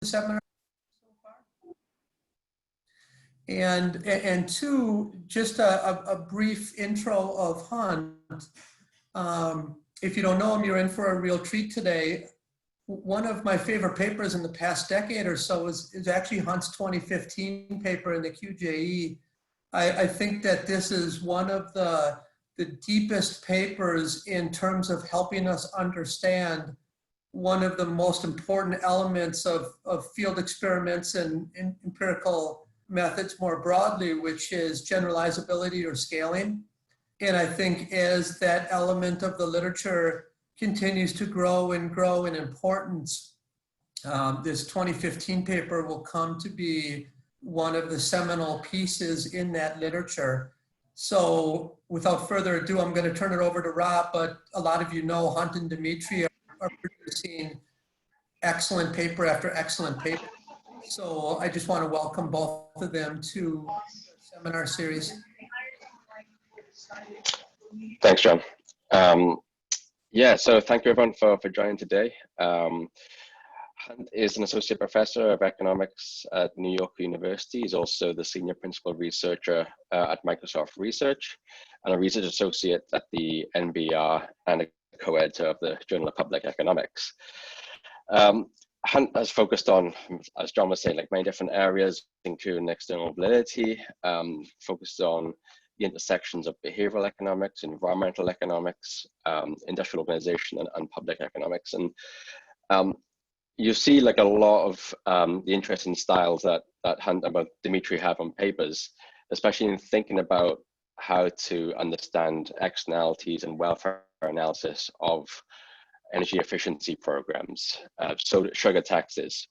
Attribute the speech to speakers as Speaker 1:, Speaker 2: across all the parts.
Speaker 1: seminar so far? And two, just a brief intro of Hunt. If you don't know him, you're in for a real treat today. One of my favorite papers in the past decade or so is actually Hunt's 2015 paper in the QJE. I think that this is one of the deepest papers in terms of helping us understand one of the most important elements of field experiments and empirical methods more broadly, which is generalizability or scaling. And I think as that element of the literature continues to grow in importance, this 2015 paper will come to be one of the seminal pieces in that literature. So without further ado, I'm going to turn it over to Rob, but a lot of you know Hunt and Dimitri are producing excellent paper after excellent paper. So I just want to welcome both of them to the seminar series.
Speaker 2: Thanks, John. Yeah, so thank you everyone for joining today. Hunt is an associate professor of economics at New York University. He's also the senior principal researcher at Microsoft Research and a research associate at the NBR and a co-editor of the Journal of Public Economics. Hunt has focused on, as John was saying, like many different areas, including external validity, focused on the intersections of behavioral economics, environmental economics, industrial organization, and public economics. And you see like a lot of the interesting styles that Hunt and Dimitri have on papers, especially in thinking about how to understand externalities and welfare analysis of energy efficiency programs, so sugar taxes,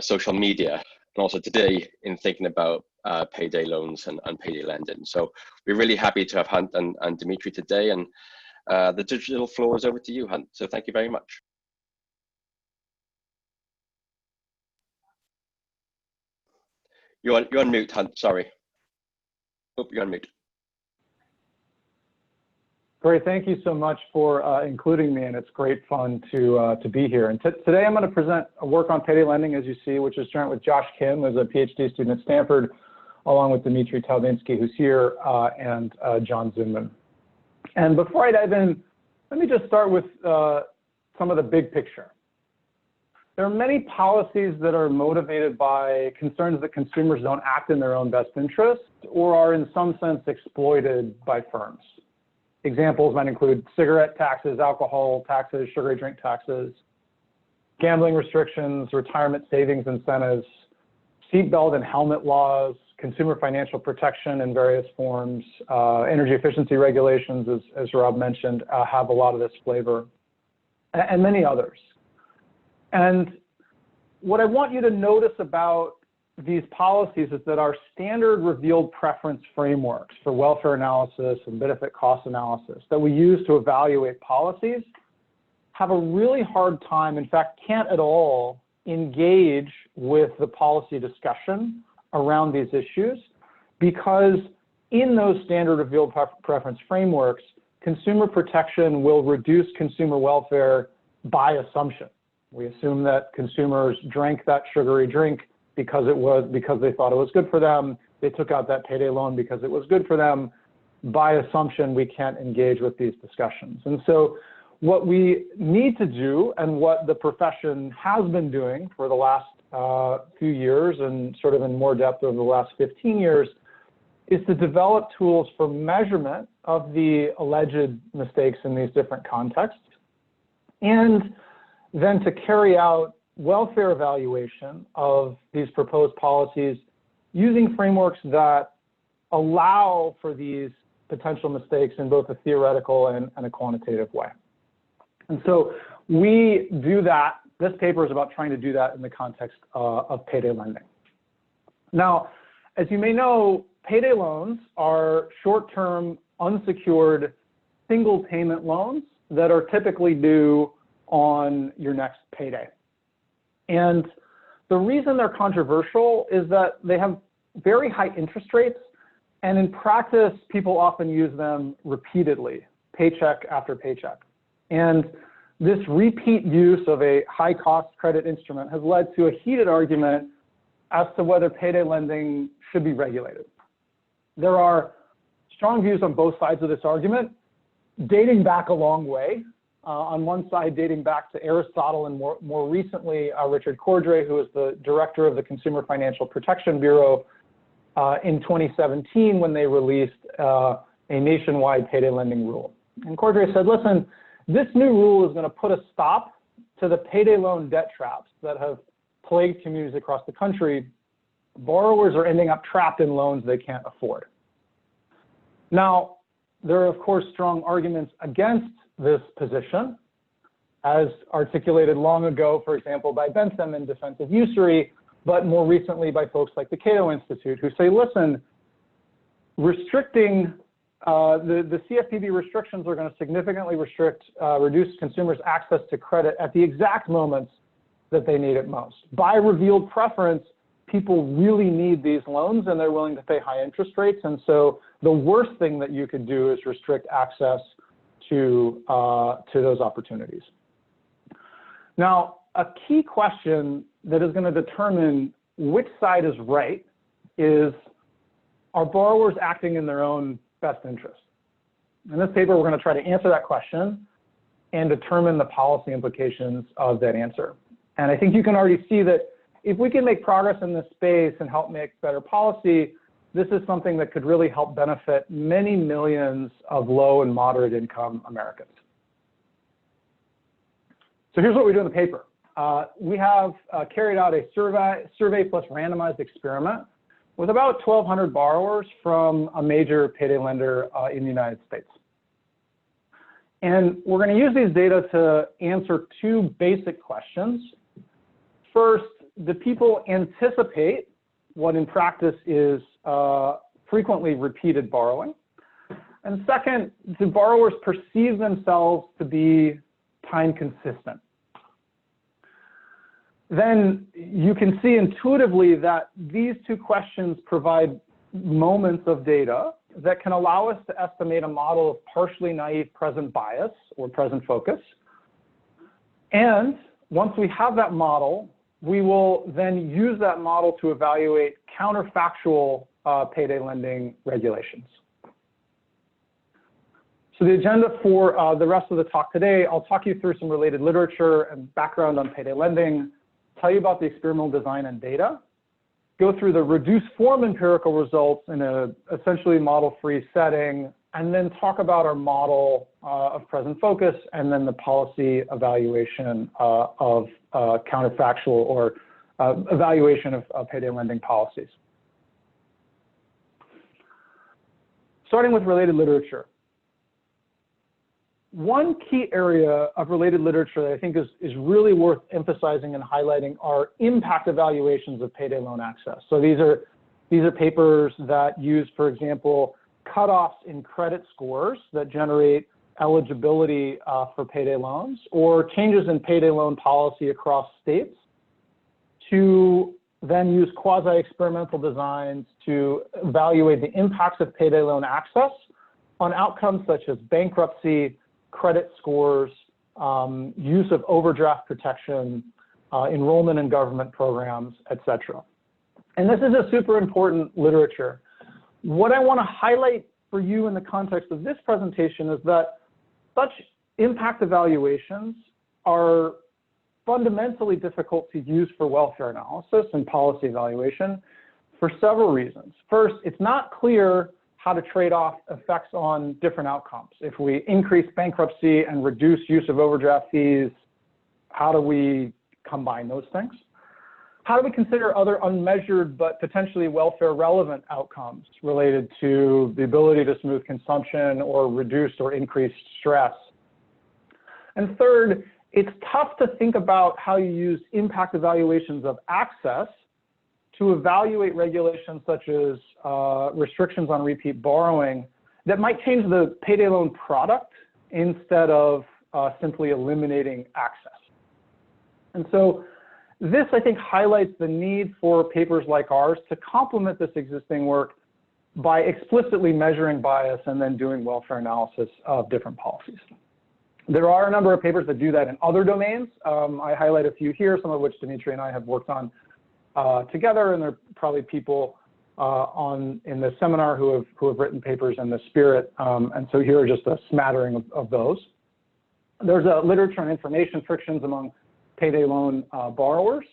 Speaker 2: social media, and also today in thinking about payday loans and payday lending. So we're really happy to have Hunt and Dimitri today, and the digital floor is over to you, Hunt. So thank you very much. You're on mute, Hunt, sorry. Oh, you're on mute.
Speaker 3: Great, thank you so much for including me, and it's great fun to be here. And today I'm going to present a work on payday lending, as you see, which is joint with Josh Kim, who's a PhD student at Stanford, along with Dmitry Talvinsky, who's here, and John Zinman. And before I dive in, let me just start with some of the big picture. There are many policies that are motivated by concerns that consumers don't act in their own best interest or are in some sense exploited by firms. Examples might include cigarette taxes, alcohol taxes, sugary drink taxes, gambling restrictions, retirement savings incentives, seatbelt and helmet laws, consumer financial protection in various forms, energy efficiency regulations, as Rob mentioned, have a lot of this flavor, and many others. And what I want you to notice about these policies is that our standard revealed preference frameworks for welfare analysis and benefit cost analysis that we use to evaluate policies have a really hard time, in fact, can't at all engage with the policy discussion around these issues, because in those standard revealed preference frameworks, consumer protection will reduce consumer welfare by assumption. We assume that consumers drank that sugary drink because they thought it was good for them. They took out that payday loan because it was good for them. By assumption, we can't engage with these discussions. And so what we need to do, and what the profession has been doing for the last few years and sort of in more depth over the last 15 years, is to develop tools for measurement of the alleged mistakes in these different contexts, and then to carry out welfare evaluation of these proposed policies using frameworks that allow for these potential mistakes in both a theoretical and a quantitative way. And so we do that. This paper is about trying to do that in the context of payday lending. Now, as you may know, payday loans are short-term, unsecured, single payment loans that are typically due on your next payday. And the reason they're controversial is that they have very high interest rates, and in practice, people often use them repeatedly, paycheck after paycheck. And this repeat use of a high-cost credit instrument has led to a heated argument as to whether payday lending should be regulated. There are strong views on both sides of this argument, dating back a long way. On one side, dating back to Aristotle, and more recently, Richard Cordray, who is the director of the Consumer Financial Protection Bureau in 2017 when they released a nationwide payday lending rule. And Cordray said, listen, this new rule is going to put a stop to the payday loan debt traps that have plagued communities across the country. Borrowers are ending up trapped in loans they can't afford. Now, there are, of course, strong arguments against this position, as articulated long ago, for example, by Bentham in Defense of Usury, but more recently by folks like the Cato Institute, who say, listen, restricting the CFPB restrictions are going to significantly reduce consumers' access to credit at the exact moments that they need it most. By revealed preference, people really need these loans and they're willing to pay high interest rates. And so the worst thing that you could do is restrict access to those opportunities. Now, a key question that is going to determine which side is right is, are borrowers acting in their own best interest? In this paper, we're going to try to answer that question and determine the policy implications of that answer. And I think you can already see that if we can make progress in this space and help make better policy, this is something that could really help benefit many millions of low and moderate income Americans. So here's what we do in the paper. We have carried out a survey plus randomized experiment with about 1,200 borrowers from a major payday lender in the United States. And we're going to use these data to answer two basic questions. First, do people anticipate what in practice is frequently repeated borrowing? And second, do borrowers perceive themselves to be time consistent? Then you can see intuitively that these two questions provide moments of data that can allow us to estimate a model of partially naive present bias or present focus. And once we have that model, we will then use that model to evaluate counterfactual payday lending regulations. So the agenda for the rest of the talk today, I'll talk you through some related literature and background on payday lending, tell you about the experimental design and data, go through the reduced form empirical results in a essentially model-free setting, and then talk about our model of present focus, and then the policy evaluation of counterfactual or evaluation of payday lending policies. Starting with related literature. One key area of related literature that I think is really worth emphasizing and highlighting are impact evaluations of payday loan access. So these are papers that use, for example, cutoffs in credit scores that generate eligibility for payday loans, or changes in payday loan policy across states, to then use quasi-experimental designs to evaluate the impacts of payday loan access on outcomes such as bankruptcy, credit scores, use of overdraft protection, enrollment in government programs, etc. And this is a super important literature. What I want to highlight for you in the context of this presentation is that such impact evaluations are fundamentally difficult to use for welfare analysis and policy evaluation for several reasons. First, it's not clear how to trade off effects on different outcomes. If we increase bankruptcy and reduce use of overdraft fees, how do we combine those things? How do we consider other unmeasured but potentially welfare relevant outcomes related to the ability to smooth consumption or reduced or increased stress? And third, it's tough to think about how you use impact evaluations of access to evaluate regulations such as restrictions on repeat borrowing that might change the payday loan product instead of simply eliminating access. And so this, I think, highlights the need for papers like ours to complement this existing work by explicitly measuring bias and then doing welfare analysis of different policies. There are a number of papers that do that in other domains. I highlight a few here, some of which Dimitri and I have worked on together, and there are probably people in the seminar who have written papers in this spirit. And so here are just a smattering of those. There's a literature on information frictions among payday loan borrowers.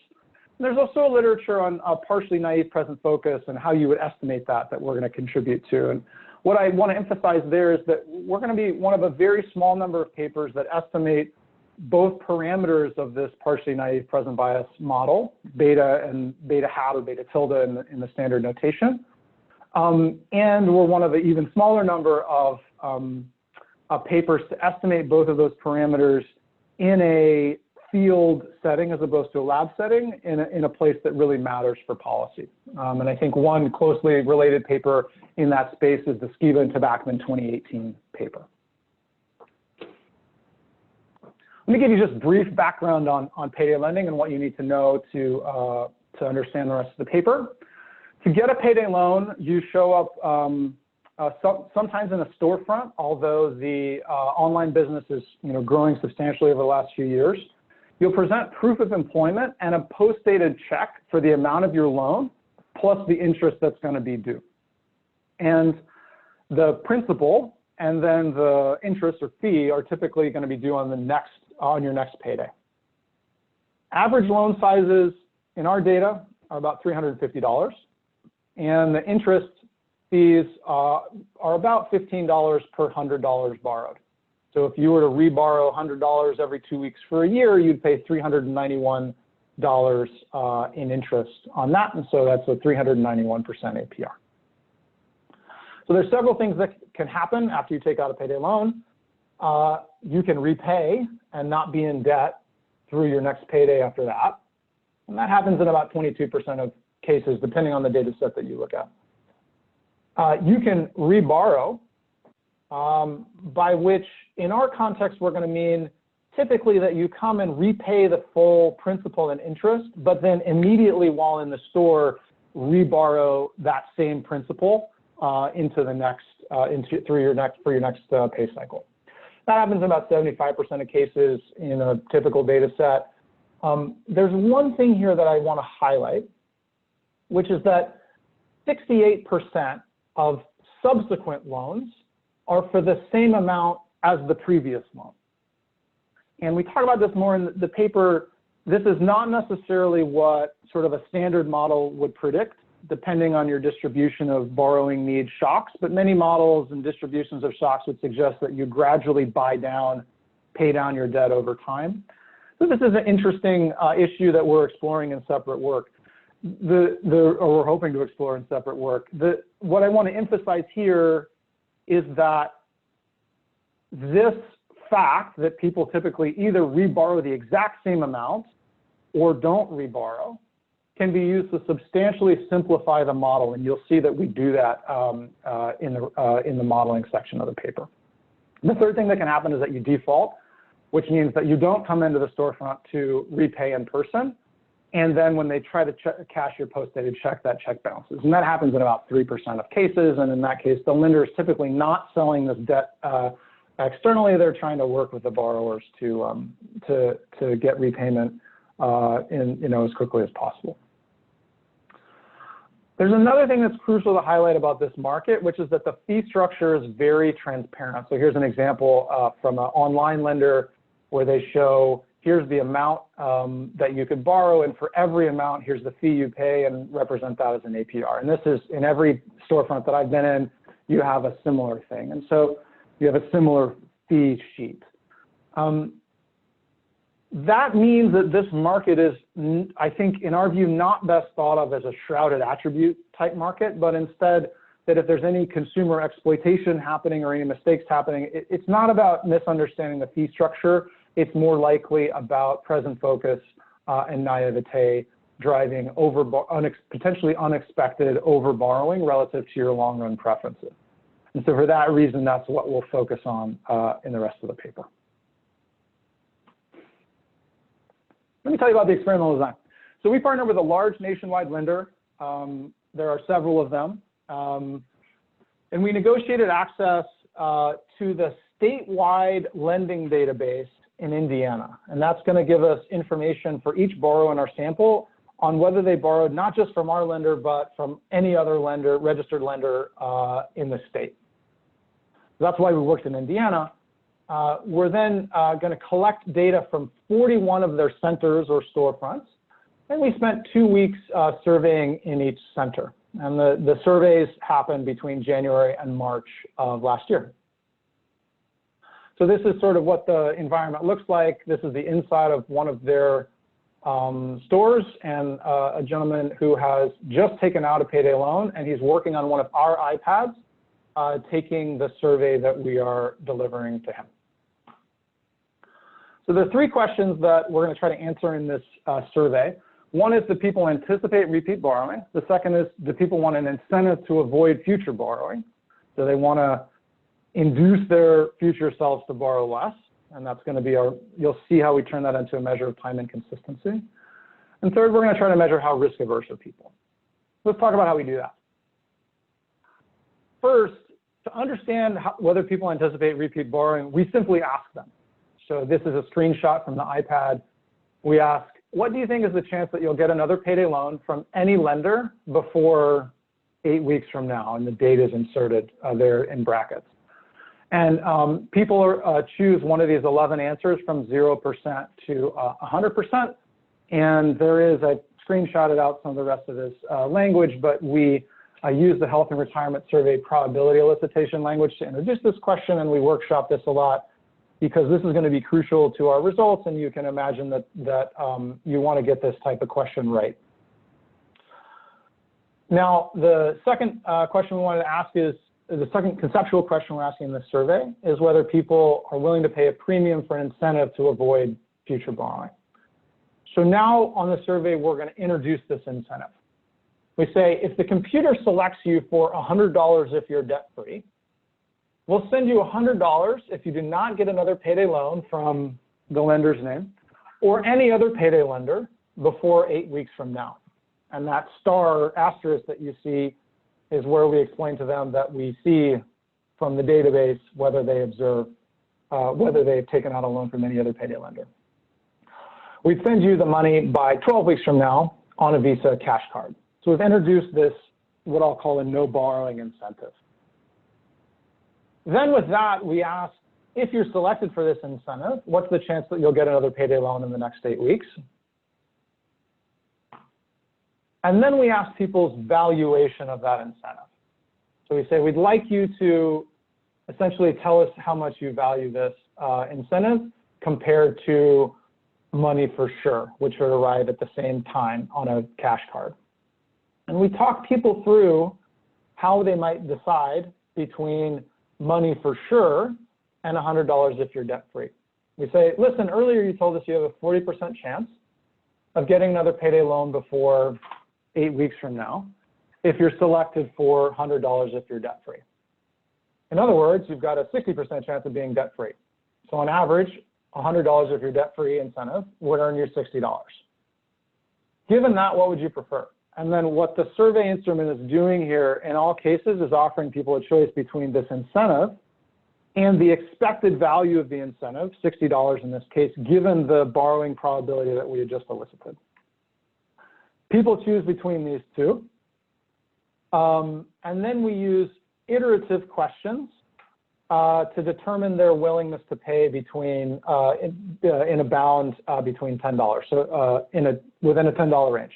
Speaker 3: And there's also a literature on partially naive present focus and how you would estimate that we're going to contribute to. And what I want to emphasize there is that we're going to be one of a very small number of papers that estimate both parameters of this partially naive present bias model, beta and beta hat or beta tilde in the standard notation. And we're one of the even smaller number of papers to estimate both of those parameters in a field setting as opposed to a lab setting in a place that really matters for policy. And I think one closely related paper in that space is the Skiba and Tabakman 2018 paper. Let me give you just brief background on payday lending and what you need to know to understand the rest of the paper. To get a payday loan, you show up sometimes in a storefront, although the online business is growing substantially over the last few years. You'll present proof of employment and a post-dated check for the amount of your loan, plus the interest that's going to be due. And the principal and then the interest or fee are typically going to be due on your next payday. Average loan sizes in our data are about $350, and the interest fees are about $15 per $100 borrowed. So if you were to reborrow $100 every 2 weeks for a year, you'd pay $391 in interest on that, and so that's a 391% APR. So there's several things that can happen after you take out a payday loan. You can repay and not be in debt through your next payday after that. And that happens in about 22% of cases, depending on the data set that you look at. You can reborrow, by which in our context, we're going to mean typically that you come and repay the full principal and interest, but then immediately while in the store, reborrow that same principal into the next, for your next pay cycle. That happens in about 75% of cases in a typical data set. There's one thing here that I want to highlight, which is that 68% of subsequent loans are for the same amount as the previous loan. And we talk about this more in the paper. This is not necessarily what sort of a standard model would predict, depending on your distribution of borrowing need shocks, but many models and distributions of shocks would suggest that you gradually pay down your debt over time. So this is an interesting issue that we're exploring in separate work, or we're hoping to explore in separate work. What I want to emphasize here is that this fact that people typically either reborrow the exact same amount or don't reborrow can be used to substantially simplify the model, and you'll see that we do that in the modeling section of the paper. The third thing that can happen is that you default, which means that you don't come into the storefront to repay in person, and then when they try to cash your post-dated check, that check bounces. And that happens in about 3% of cases, and in that case, the lender is typically not selling this debt externally. They're trying to work with the borrowers to get repayment as quickly as possible. There's another thing that's crucial to highlight about this market, which is that the fee structure is very transparent. So here's an example from an online lender where they show here's the amount that you could borrow, and for every amount, here's the fee you pay, and represent that as an APR. And this is in every storefront that I've been in, you have a similar thing. And so you have a similar fee sheet. That means that this market is, I think, in our view, not best thought of as a shrouded attribute type market, but instead that if there's any consumer exploitation happening or any mistakes happening, it's not about misunderstanding the fee structure. It's more likely about present focus and naivete driving potentially unexpected overborrowing relative to your long-run preferences. And so for that reason, that's what we'll focus on in the rest of the paper. Let me tell you about the experimental design. So we partnered with a large nationwide lender. There are several of them. And we negotiated access to the statewide lending database in Indiana, and that's going to give us information for each borrower in our sample on whether they borrowed not just from our lender, but from any other lender, registered lender in the state. That's why we worked in Indiana. We're then going to collect data from 41 of their centers or storefronts, and we spent 2 weeks surveying in each center. And the surveys happened between January and March of last year. So this is sort of what the environment looks like. This is the inside of one of their stores, and a gentleman who has just taken out a payday loan, and he's working on one of our iPads, taking the survey that we are delivering to him. So the 3 questions that we're going to try to answer in this survey. One is, do people anticipate repeat borrowing? The second is, do people want an incentive to avoid future borrowing? Do they want to induce their future selves to borrow less? And that's going to be you'll see how we turn that into a measure of time and consistency. And third, we're going to try to measure how risk averse are people. Let's talk about how we do that. First, to understand whether people anticipate repeat borrowing, we simply ask them. So this is a screenshot from the iPad. We ask, what do you think is the chance that you'll get another payday loan from any lender before 8 weeks from now? And the date is inserted there in brackets. And people choose one of these 11 answers from 0% to 100%. And there is, I screenshotted out some of the rest of this language, but we use the Health and Retirement Survey probability elicitation language to introduce this question, and we workshop this a lot because this is going to be crucial to our results, and you can imagine that you want to get this type of question right. Now, the second question we wanted to ask is, the second conceptual question we're asking in this survey is whether people are willing to pay a premium for an incentive to avoid future borrowing. So now on the survey, we're going to introduce this incentive. We say, if the computer selects you for $100 if you're debt-free, we'll send you $100 if you do not get another payday loan from the lender's name or any other payday lender before 8 weeks from now. And that star asterisk that you see is where we explain to them that we see from the database whether they observe, whether they've taken out a loan from any other payday lender. We'd send you the money by 12 weeks from now on a Visa cash card. So we've introduced this, what I'll call a no borrowing incentive. Then with that, we ask, if you're selected for this incentive, what's the chance that you'll get another payday loan in the next 8 weeks? And then we ask people's valuation of that incentive. So we say, we'd like you to essentially tell us how much you value this incentive compared to money for sure, which would arrive at the same time on a cash card. And we talk people through how they might decide between money for sure and $100 if you're debt-free. We say, listen, earlier you told us you have a 40% chance of getting another payday loan before 8 weeks from now if you're selected for $100 if you're debt-free. In other words, you've got a 60% chance of being debt-free. So on average, $100 if you're debt-free incentive would earn you $60. Given that, what would you prefer? And then what the survey instrument is doing here in all cases is offering people a choice between this incentive and the expected value of the incentive, $60 in this case, given the borrowing probability that we had just elicited. People choose between these two. And then we use iterative questions to determine their willingness to pay between, in a bound between $10, so within a $10 range.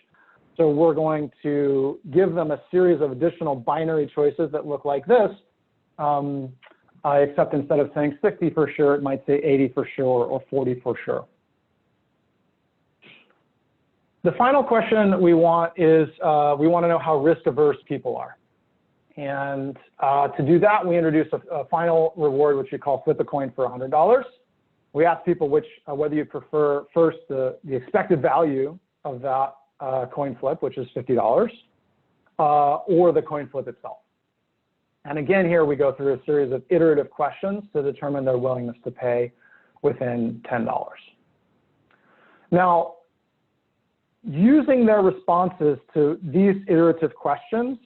Speaker 3: So we're going to give them a series of additional binary choices that look like this, except instead of saying 60 for sure, it might say 80 for sure or 40 for sure. The final question we want is, we want to know how risk averse people are. And to do that, we introduce a final reward, which we call flip a coin for $100. We ask people whether you prefer first the expected value of that coin flip, which is $50, or the coin flip itself. And again, here we go through a series of iterative questions to determine their willingness to pay within $10. Now, using their responses to these iterative questions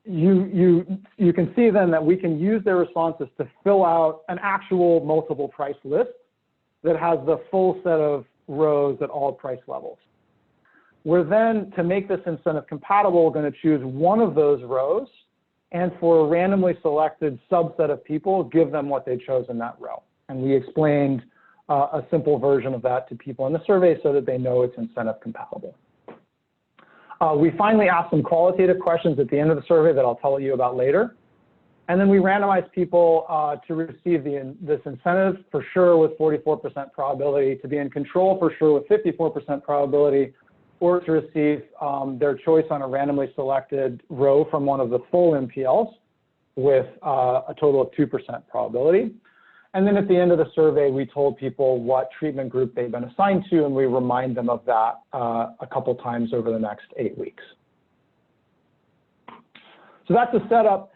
Speaker 3: you can see then that we can use their responses to fill out an actual multiple price list that has the full set of rows at all price levels. We're then, to make this incentive compatible, going to choose one of those rows, and for a randomly selected subset of people, give them what they chose in that row. And we explained a simple version of that to people in the survey so that they know it's incentive compatible. We finally asked some qualitative questions at the end of the survey that I'll tell you about later. And then we randomized people to receive this incentive for sure with 44% probability, to be in control for sure with 54% probability, or to receive their choice on a randomly selected row from one of the full MPLs with a total of 2% probability. And then at the end of the survey, we told people what treatment group they've been assigned to, and we remind them of that a couple times over the next 8 weeks. So that's the setup.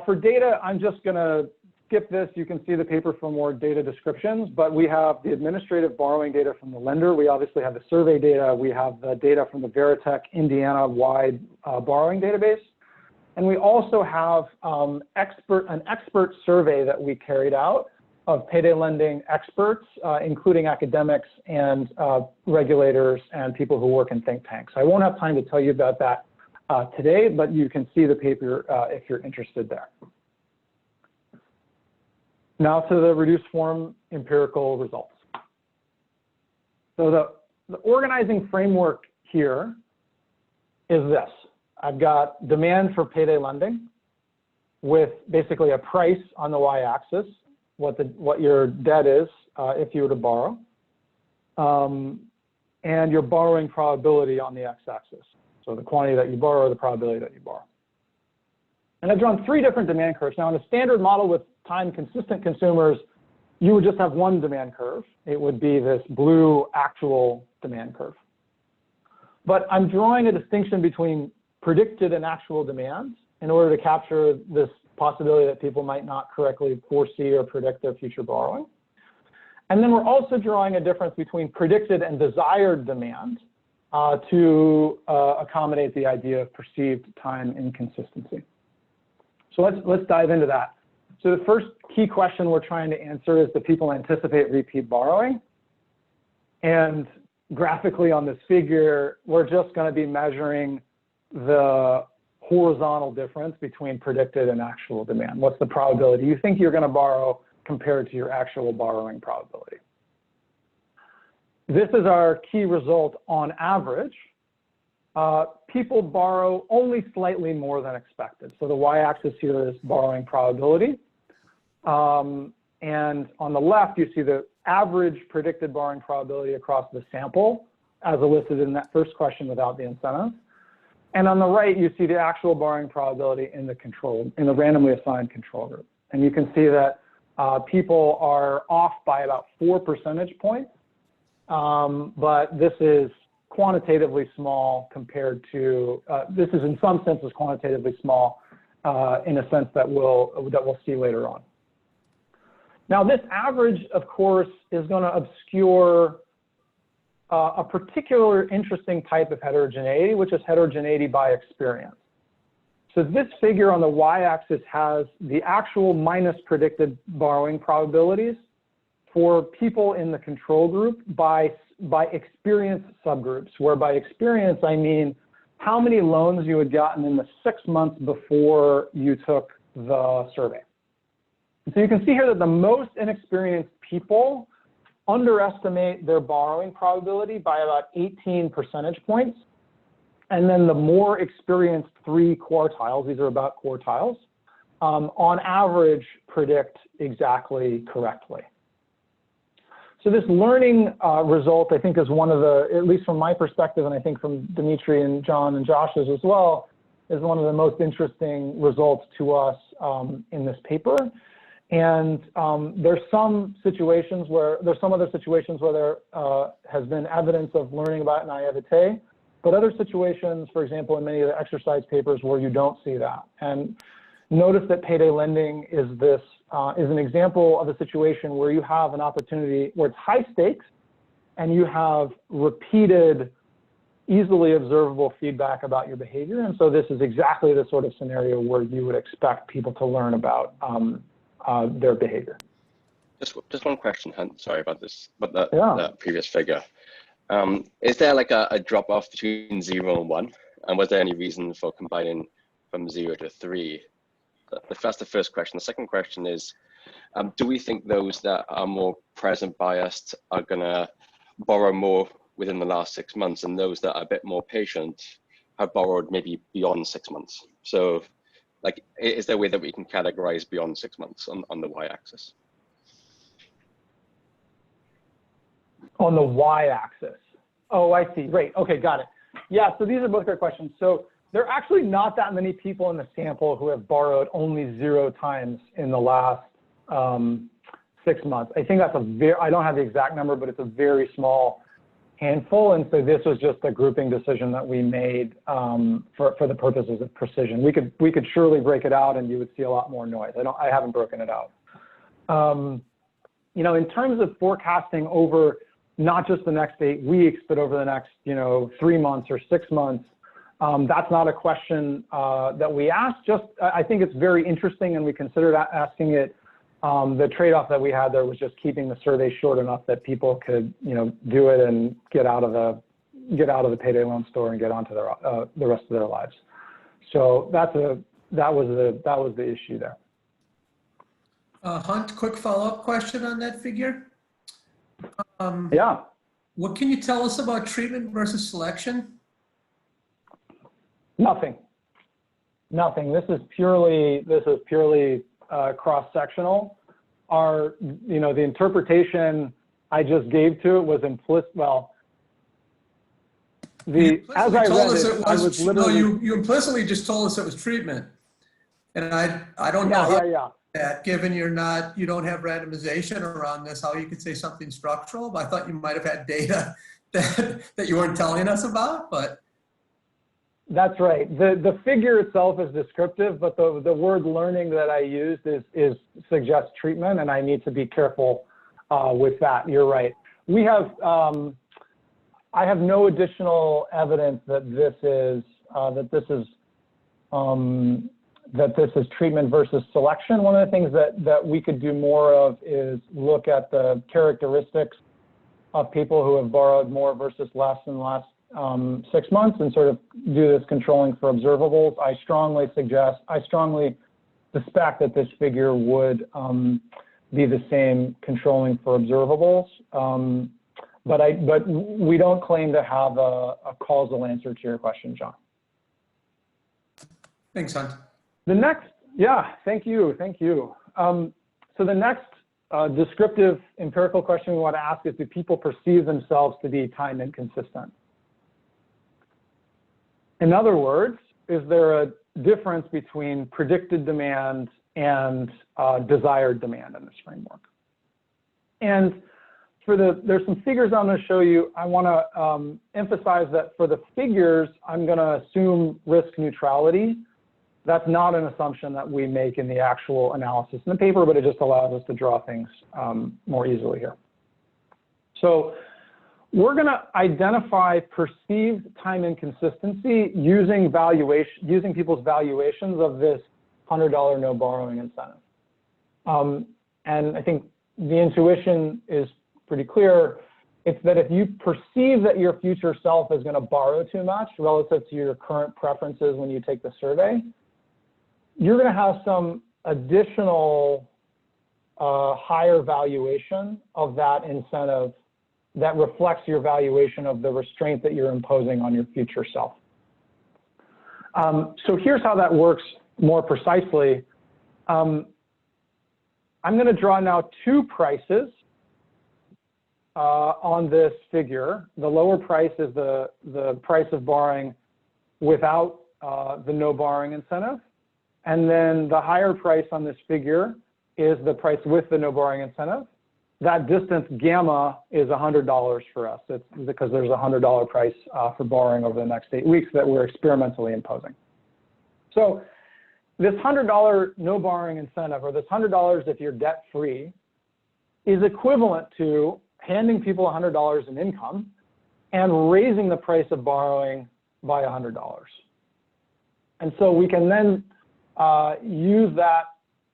Speaker 3: For data, I'm just going to skip this. You can see the paper for more data descriptions, but we have the administrative borrowing data from the lender. We obviously have the survey data. We have the data from the Veritech Indiana-wide borrowing database. And we also have an expert survey that we carried out of payday lending experts, including academics and regulators and people who work in think tanks. I won't have time to tell you about that today, but you can see the paper if you're interested there. Now to the reduced form empirical results. So the organizing framework here is this. I've got demand for payday lending with basically a price on the y-axis, what your debt is if you were to borrow, and your borrowing probability on the x-axis. So the quantity that you borrow, the probability that you borrow. And I've drawn 3 different demand curves. Now in a standard model with time-consistent consumers, you would just have one demand curve. It would be this blue actual demand curve. But I'm drawing a distinction between predicted and actual demand in order to capture this possibility that people might not correctly foresee or predict their future borrowing. And then we're also drawing a difference between predicted and desired demand to accommodate the idea of perceived time inconsistency. So let's dive into that. So the first key question we're trying to answer is, do people anticipate repeat borrowing? And graphically on this figure, we're just going to be measuring the horizontal difference between predicted and actual demand. What's the probability you think you're going to borrow compared to your actual borrowing probability? This is our key result on average. People borrow only slightly more than expected. So the y-axis here is borrowing probability. And on the left, you see the average predicted borrowing probability across the sample as elicited in that first question without the incentive. And on the right, you see the actual borrowing probability in the randomly assigned control group. And you can see that people are off by about 4 percentage points. But this is quantitatively small compared to, this is in some senses quantitatively small in a sense that we'll see later on. Now this average, of course, is going to obscure a particular interesting type of heterogeneity, which is heterogeneity by experience. So this figure on the y-axis has the actual minus predicted borrowing probabilities for people in the control group by experience subgroups, where by experience I mean how many loans you had gotten in the 6 months before you took the survey. And so you can see here that the most inexperienced people underestimate their borrowing probability by about 18 percentage points. And then the more experienced 3 quartiles, these are about quartiles, on average predict exactly correctly. So this learning result, I think, is one of the, at least from my perspective, and I think from Dimitri and John and Josh's as well, is one of the most interesting results to us in this paper. And there's some situations where, there's some other situations where there has been evidence of learning about naivete, but other situations, for example, in many of the exercise papers where you don't see that. And notice that payday lending is this, is an example of a situation where you have an opportunity where it's high stakes and you have repeated easily observable feedback about your behavior. And so this is exactly the sort of scenario where you would expect people to learn about their behavior.
Speaker 2: Just one question, Hunt. Sorry about this, but that,
Speaker 3: Yeah.
Speaker 2: that previous figure. Is there like a drop off between 0 and 1? And was there any reason for combining from 0 to 3? That's the first question. The second question is, do we think those that are more present biased are gonna borrow more within the last 6 months, and those that are a bit more patient have borrowed maybe beyond 6 months? So like, is there a way that we can categorize beyond 6 months on the y-axis?
Speaker 3: On the y-axis. Oh, I see. Great. Okay, got it. Yeah, so these are both great questions. So there are actually not that many people in the sample who have borrowed only 0 times in the last 6 months. I think that's I don't have the exact number, but it's a very small handful. And so this was just a grouping decision that we made for the purposes of precision. We could surely break it out and you would see a lot more noise. I haven't broken it out. You know, in terms of forecasting over not just the next 8 weeks, but over the next, 3 months or 6 months, that's not a question that we asked. I think it's very interesting, and we considered asking it. The trade-off that we had there was just keeping the survey short enough that people could, do it and get out of the payday loan store and get onto the rest of their lives. So that was the issue there.
Speaker 1: Hunt, quick follow-up question on that figure.
Speaker 3: Yeah.
Speaker 1: What can you tell us about treatment versus selection?
Speaker 3: Nothing. This is purely cross-sectional. The interpretation I just gave to it was implicit. Well, as I read it, I was literally.
Speaker 1: No, you implicitly just told us it was treatment, and I don't know how that, given you don't have randomization around this, how you could say something structural. But I thought you might have had data that you weren't telling us about, but.
Speaker 3: That's right. The figure itself is descriptive, but the word learning that I used suggests treatment, and I need to be careful with that. You're right. We have I have no additional evidence that this is treatment versus selection. One of the things that we could do more of is look at the characteristics of people who have borrowed more versus less in the last 6 months and sort of do this controlling for observables. I strongly suspect that this figure would be the same controlling for observables. But we don't claim to have a causal answer to your question, John.
Speaker 1: Thanks, Hunt.
Speaker 3: Thank you. So the next descriptive empirical question we want to ask is, do people perceive themselves to be time inconsistent? In other words, is there a difference between predicted demand and desired demand in this framework? And there's some figures I'm going to show you. I want to emphasize that for the figures, I'm going to assume risk neutrality. That's not an assumption that we make in the actual analysis in the paper, but it just allows us to draw things more easily here. So we're going to identify perceived time inconsistency using people's valuations of this $100 no borrowing incentive. And I think the intuition is pretty clear. It's that if you perceive that your future self is going to borrow too much relative to your current preferences when you take the survey, you're going to have some additional higher valuation of that incentive that reflects your valuation of the restraint that you're imposing on your future self. So here's how that works more precisely. I'm going to draw now 2 prices on this figure. The lower price is the price of borrowing without the no borrowing incentive. And then the higher price on this figure is the price with the no borrowing incentive. That distance gamma is $100 for us. It's because there's a $100 price for borrowing over the next 8 weeks that we're experimentally imposing. So this $100 no borrowing incentive, or this $100 if you're debt free, is equivalent to handing people $100 in income and raising the price of borrowing by $100. And so we can then use that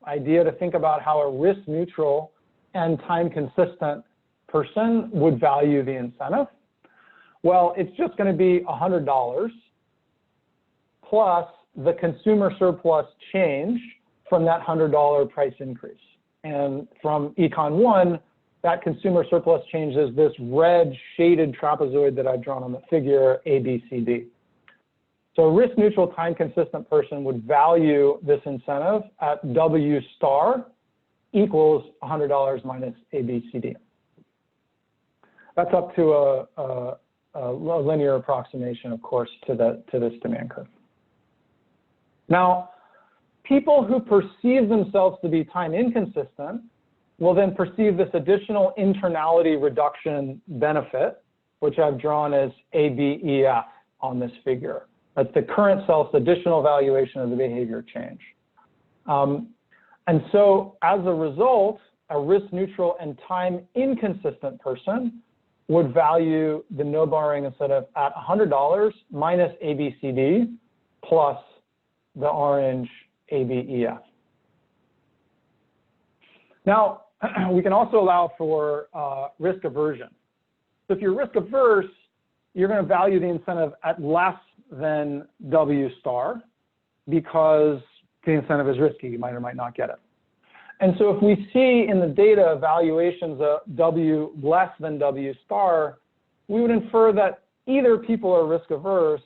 Speaker 3: idea to think about how a risk neutral and time consistent person would value the incentive. Well, it's just going to be $100 plus the consumer surplus change from that $100 price increase. And from Econ 1, that consumer surplus change is this red shaded trapezoid that I've drawn on the figure ABCD. So a risk neutral time consistent person would value this incentive at W star equals $100 minus ABCD. That's up to a linear approximation, of course, to this demand curve. Now, people who perceive themselves to be time inconsistent will then perceive this additional internality reduction benefit, which I've drawn as ABEF on this figure. That's the current self's additional valuation of the behavior change. And so as a result, a risk neutral and time inconsistent person would value the no borrowing incentive at $100 minus ABCD plus the orange ABEF. Now, we can also allow for risk aversion. So if you're risk averse, you're going to value the incentive at less than W star because the incentive is risky. You might or might not get it. And so if we see in the data valuations of W less than W star, we would infer that either people are risk averse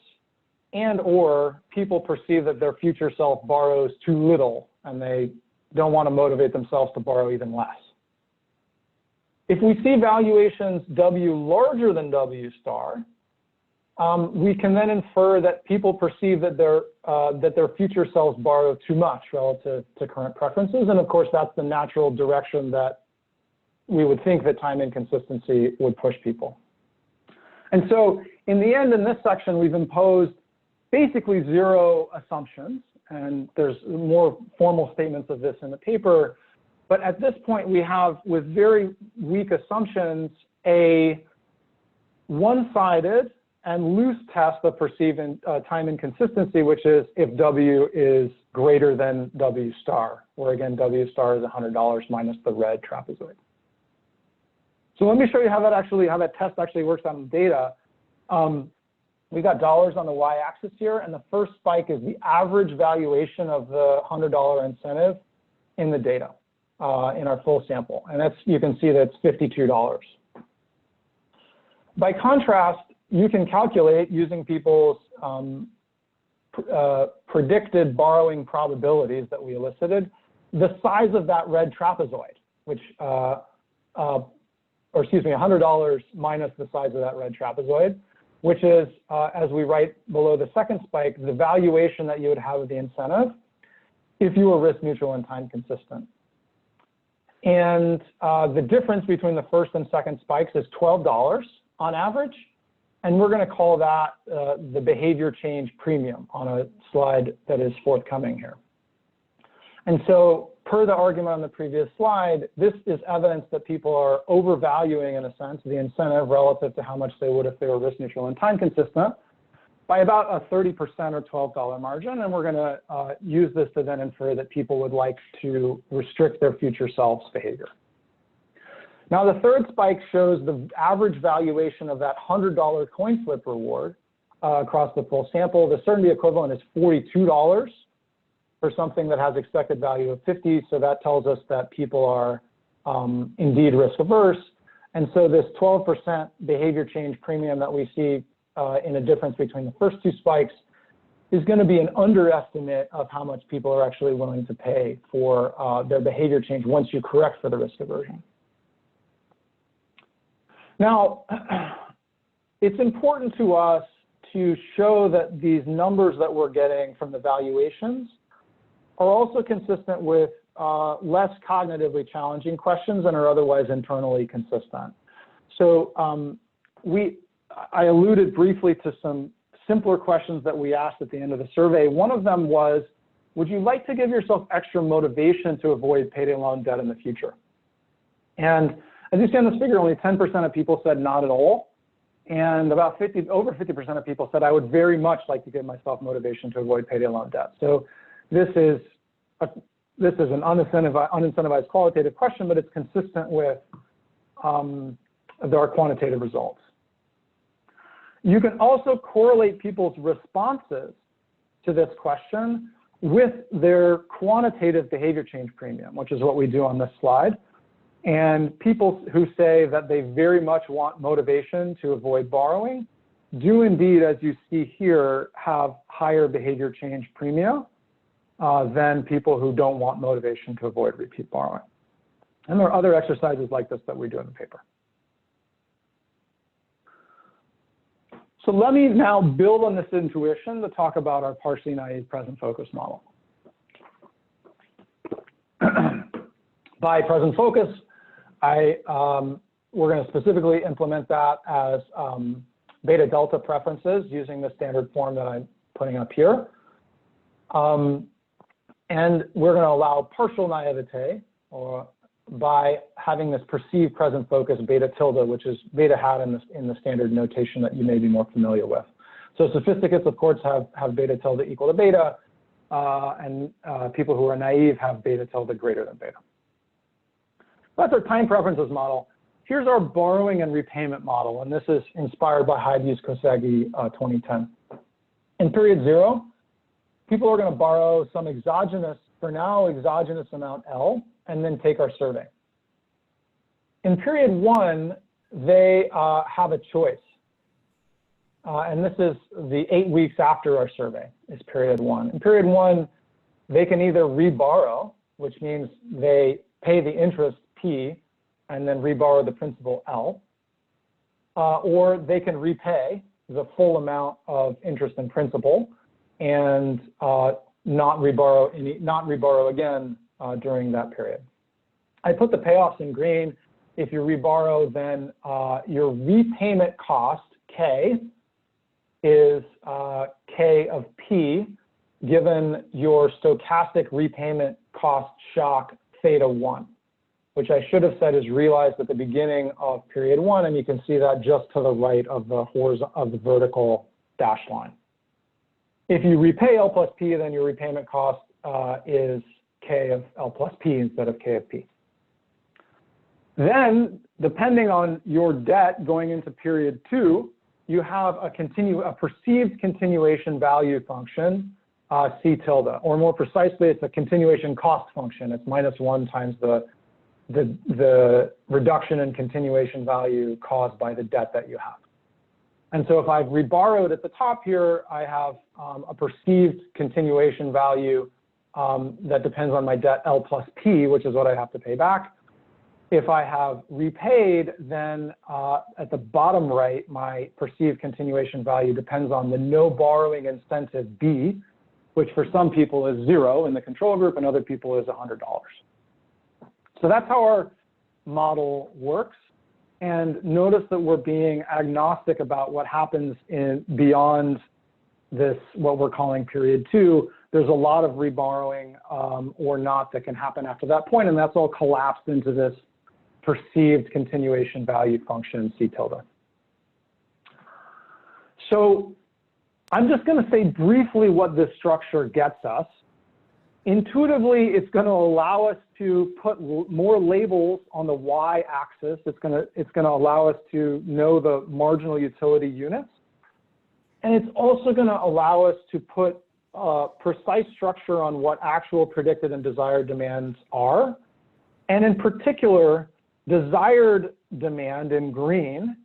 Speaker 3: and or people perceive that their future self borrows too little and they don't want to motivate themselves to borrow even less. If we see valuations W larger than W star, we can then infer that people perceive that their future selves borrow too much relative to current preferences. And of course, that's the natural direction that we would think that time inconsistency would push people. And so in the end, in this section, we've imposed basically 0 assumptions. And there's more formal statements of this in the paper. But at this point, we have, with very weak assumptions, a one-sided and loose test of perceived time inconsistency, which is if W is greater than W star, where again, W star is $100 minus the red trapezoid. So let me show you how that test actually works on data. We got dollars on the y-axis here, and the first spike is the average valuation of the $100 incentive in the data in our full sample, and that's, you can see that it's $52. By contrast, you can calculate using people's predicted borrowing probabilities that we elicited, the size of that red trapezoid, which, or excuse me, $100 minus the size of that red trapezoid, which is, as we write below the second spike, the valuation that you would have of the incentive if you were risk neutral and time consistent. And the difference between the first and second spikes is $12 on average. And we're going to call that the behavior change premium on a slide that is forthcoming here. And so per the argument on the previous slide, this is evidence that people are overvaluing, in a sense, the incentive relative to how much they would if they were risk neutral and time consistent by about a 30% or $12 margin. And we're going to use this to then infer that people would like to restrict their future selves behavior. Now, the third spike shows the average valuation of that $100 coin flip reward across the full sample. The certainty equivalent is $42 for something that has expected value of 50. So that tells us that people are indeed risk averse. And so this 12% behavior change premium that we see in a difference between the first two spikes is going to be an underestimate of how much people are actually willing to pay for their behavior change once you correct for the risk aversion. Now, it's important to us to show that these numbers that we're getting from the valuations are also consistent with less cognitively challenging questions and are otherwise internally consistent. So I alluded briefly to some simpler questions that we asked at the end of the survey. One of them was, would you like to give yourself extra motivation to avoid payday loan debt in the future? And as you see on this figure, only 10% of people said not at all. And about over 50% of people said, I would very much like to give myself motivation to avoid payday loan debt. So this is an unincentivized qualitative question, but it's consistent with our quantitative results. You can also correlate people's responses to this question with their quantitative behavior change premium, which is what we do on this slide. And people who say that they very much want motivation to avoid borrowing do indeed, as you see here, have higher behavior change premia than people who don't want motivation to avoid repeat borrowing. And there are other exercises like this that we do in the paper. So let me now build on this intuition to talk about our partially naive present focus model. By present focus, we're going to specifically implement that as beta delta preferences using the standard form that I'm putting up here. And we're going to allow partial naivete by having this perceived present focus beta tilde, which is beta hat in the standard notation that you may be more familiar with. So sophisticates, of course, have beta tilde equal to beta, and people who are naive have beta tilde greater than beta. That's our time preferences model. Here's our borrowing and repayment model, and this is inspired by Hydees-Kosegi 2010. In period 0, people are going to borrow some exogenous, for now, exogenous amount L, and then take our survey. In period 1, they have a choice. And this is the 8 weeks after our survey is period 1. In period 1, they can either reborrow, which means they pay the interest P and then reborrow the principal L, or they can repay the full amount of interest and principal and not reborrow again during that period. I put the payoffs in green. If you reborrow, then your repayment cost, K, is K of P, given your stochastic repayment cost shock theta 1, which I should have said is realized at the beginning of period 1, and you can see that just to the right of the vertical dashed line. If you repay L plus P, then your repayment cost is K of L plus P instead of K of P. Then, depending on your debt going into period 2, you have a perceived continuation value function, C tilde, or more precisely, it's a continuation cost function. It's -1 times the reduction in continuation value caused by the debt that you have. And so if I've reborrowed at the top here, I have a perceived continuation value that depends on my debt L plus P, which is what I have to pay back. If I have repaid, then at the bottom right, my perceived continuation value depends on the no borrowing incentive B, which for some people is 0 in the control group and other people is $100. So that's how our model works. And notice that we're being agnostic about what happens beyond this, what we're calling period 2. There's a lot of reborrowing or not that can happen after that point, and that's all collapsed into this perceived continuation value function C tilde. So I'm just going to say briefly what this structure gets us. Intuitively, it's going to allow us to put more labels on the y-axis. It's going to allow us to know the marginal utility units. And it's also going to allow us to put precise structure on what actual predicted and desired demands are. And in particular, desired demand in green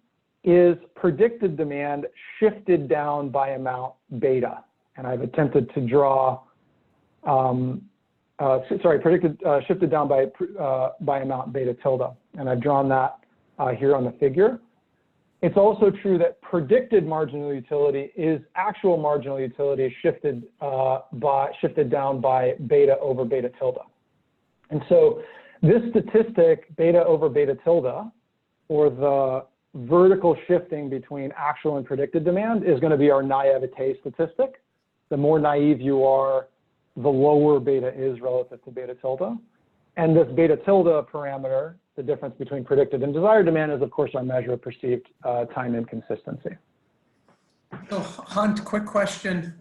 Speaker 3: is predicted demand shifted down by amount beta. And I've attempted to draw, shifted down by amount beta tilde. And I've drawn that here on the figure. It's also true that predicted marginal utility is actual marginal utility shifted down by beta over beta tilde. And so this statistic, beta over beta tilde, or the vertical shifting between actual and predicted demand, is going to be our naivete statistic. The more naive you are, the lower beta is relative to beta tilde. And this beta tilde parameter, the difference between predicted and desired demand, is of course our measure of perceived time inconsistency.
Speaker 1: So Hunt, quick question.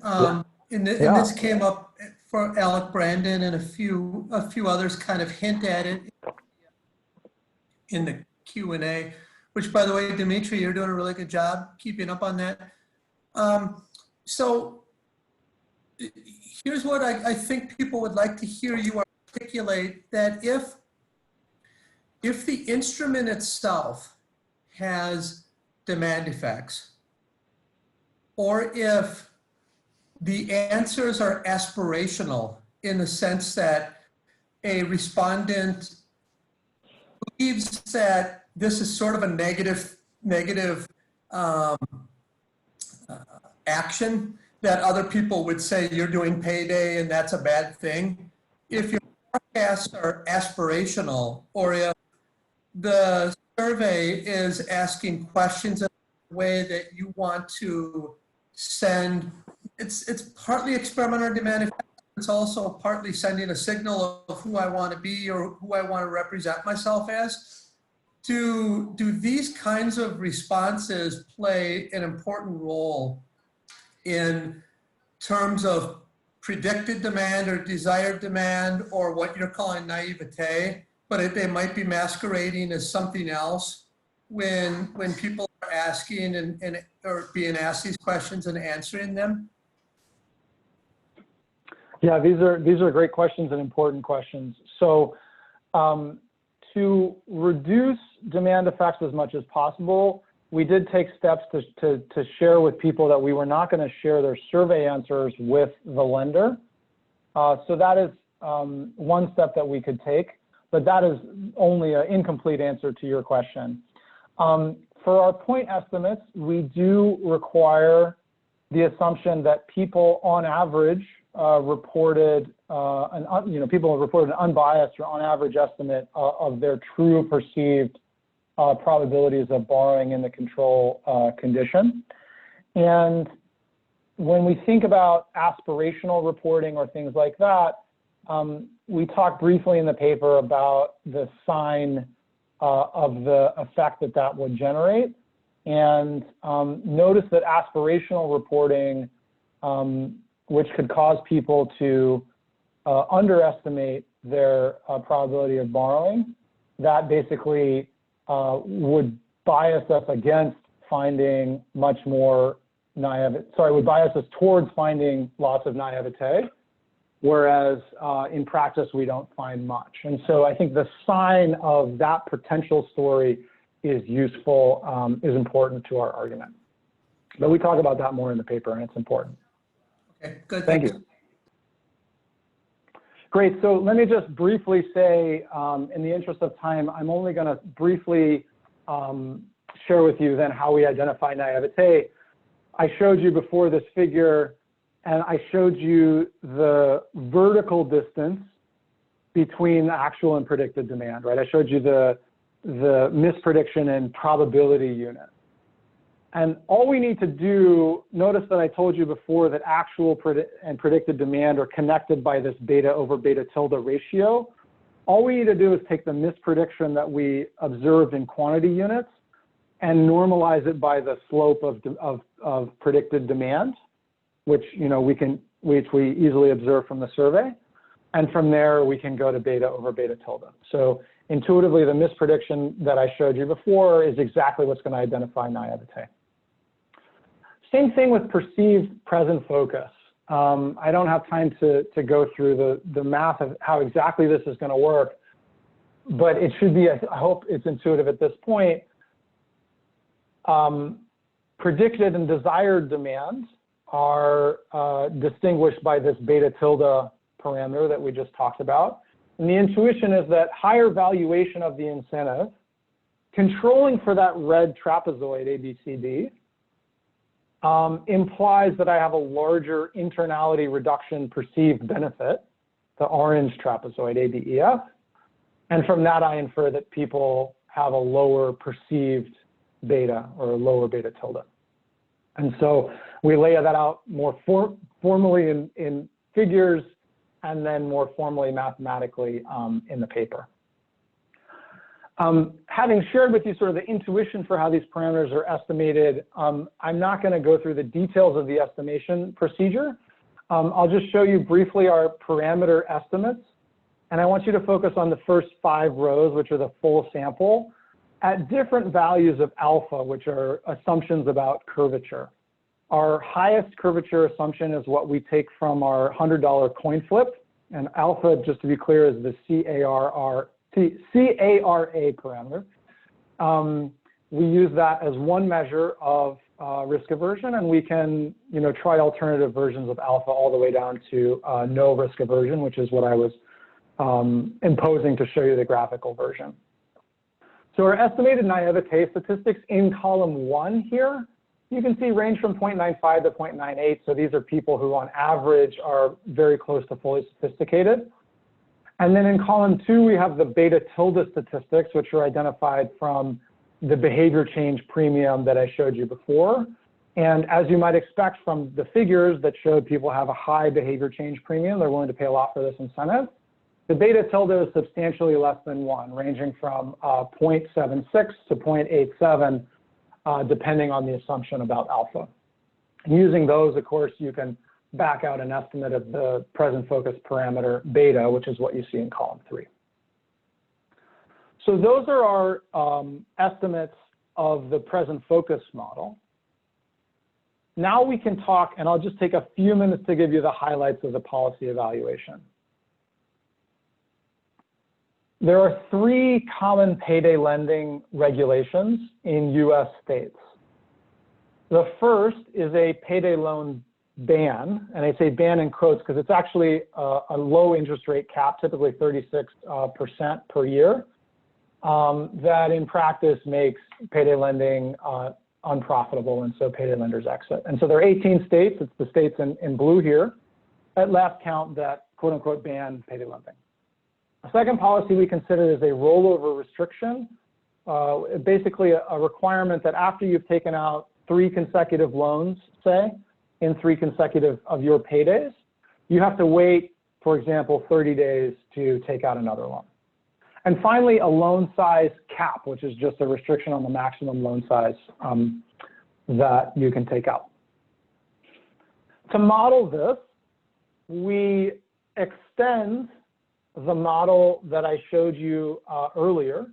Speaker 1: In
Speaker 3: Yeah.
Speaker 1: this came up for Alec, Brandon, and a few others kind of hint at it in the Q&A, which, by the way, Dimitri, you're doing a really good job keeping up on that. So here's what I think people would like to hear you articulate, that if the instrument itself has demand effects, or if the answers are aspirational in the sense that a respondent believes that this is sort of a negative action, that other people would say you're doing payday and that's a bad thing. If your forecasts are aspirational, or if the survey is asking questions in a way that you want to send, it's partly experimental demand effect. It's also partly sending a signal of who I want to be or who I want to represent myself as. Do these kinds of responses play an important role in terms of predicted demand or desired demand, or what you're calling naivete, but they might be masquerading as something else when people are asking or being asked these questions and answering them?
Speaker 3: Yeah, these are great questions and important questions. So to reduce demand effects as much as possible, we did take steps to share with people that we were not going to share their survey answers with the lender. So that is one step that we could take, but that is only an incomplete answer to your question. For our point estimates, we do require the assumption that people on average reported people have reported an unbiased or on average estimate of their true perceived probabilities of borrowing in the control condition. And when we think about aspirational reporting or things like that, we talked briefly in the paper about the sign of the effect that would generate. And notice that aspirational reporting, which could cause people to underestimate their probability of borrowing, that basically would bias us against finding much more would bias us towards finding lots of naivete, whereas in practice we don't find much. And so I think the sign of that potential story is useful, is important to our argument. But we talk about that more in the paper, and it's important.
Speaker 1: Okay, good.
Speaker 3: Thank you. Great, so let me just briefly say, in the interest of time, I'm only going to briefly share with you then how we identify naivete. I showed you before this figure, and I showed you the vertical distance between the actual and predicted demand, right? I showed you the misprediction and probability unit. And all we need to do, notice that I told you before that actual and predicted demand are connected by this beta over beta tilde ratio. All we need to do is take the misprediction that we observed in quantity units and normalize it by the slope of predicted demand, which we easily observe from the survey. And from there, we can go to beta over beta tilde. So intuitively, the misprediction that I showed you before is exactly what's going to identify naivete. Same thing with perceived present focus. I don't have time to go through the math of how exactly this is going to work, but it should be, I hope it's intuitive at this point. Predicted and desired demand are distinguished by this beta tilde parameter that we just talked about. And the intuition is that higher valuation of the incentive, controlling for that red trapezoid ABCD, implies that I have a larger internality reduction perceived benefit, the orange trapezoid ABEF. And from that, I infer that people have a lower perceived beta or a lower beta tilde. And so we lay that out more formally in figures, and then more formally mathematically in the paper. Having shared with you sort of the intuition for how these parameters are estimated, I'm not going to go through the details of the estimation procedure. I'll just show you briefly our parameter estimates. And I want you to focus on the first 5 rows, which are the full sample, at different values of alpha, which are assumptions about curvature. Our highest curvature assumption is what we take from our $100 coin flip. And alpha, just to be clear, is the CARA parameter. We use that as one measure of risk aversion, and we can try alternative versions of alpha all the way down to no risk aversion, which is what I was imposing to show you the graphical version. So our estimated naivete statistics in column 1 here, you can see range from 0.95 to 0.98. So these are people who on average are very close to fully sophisticated. And then in column 2, we have the beta tilde statistics, which are identified from the behavior change premium that I showed you before. And as you might expect from the figures that showed people have a high behavior change premium, they're willing to pay a lot for this incentive. The beta tilde is substantially less than 1, ranging from 0.76 to 0.87, depending on the assumption about alpha. And using those, of course, you can back out an estimate of the present focus parameter beta, which is what you see in column 3. So those are our estimates of the present focus model. Now we can talk, and I'll just take a few minutes to give you the highlights of the policy evaluation. There are 3 common payday lending regulations in US states. The first is a payday loan ban, and I say ban in quotes because it's actually a low interest rate cap, typically 36% per year, that in practice makes payday lending unprofitable, and so payday lenders exit. And so there are 18 states, it's the states in blue here, at last count that quote unquote ban payday lending. A second policy we consider is a rollover restriction, basically a requirement that after you've taken out 3 consecutive loans, say, in 3 consecutive of your paydays, you have to wait, for example, 30 days to take out another loan. And finally, a loan size cap, which is just a restriction on the maximum loan size that you can take out. To model this, we extend the model that I showed you earlier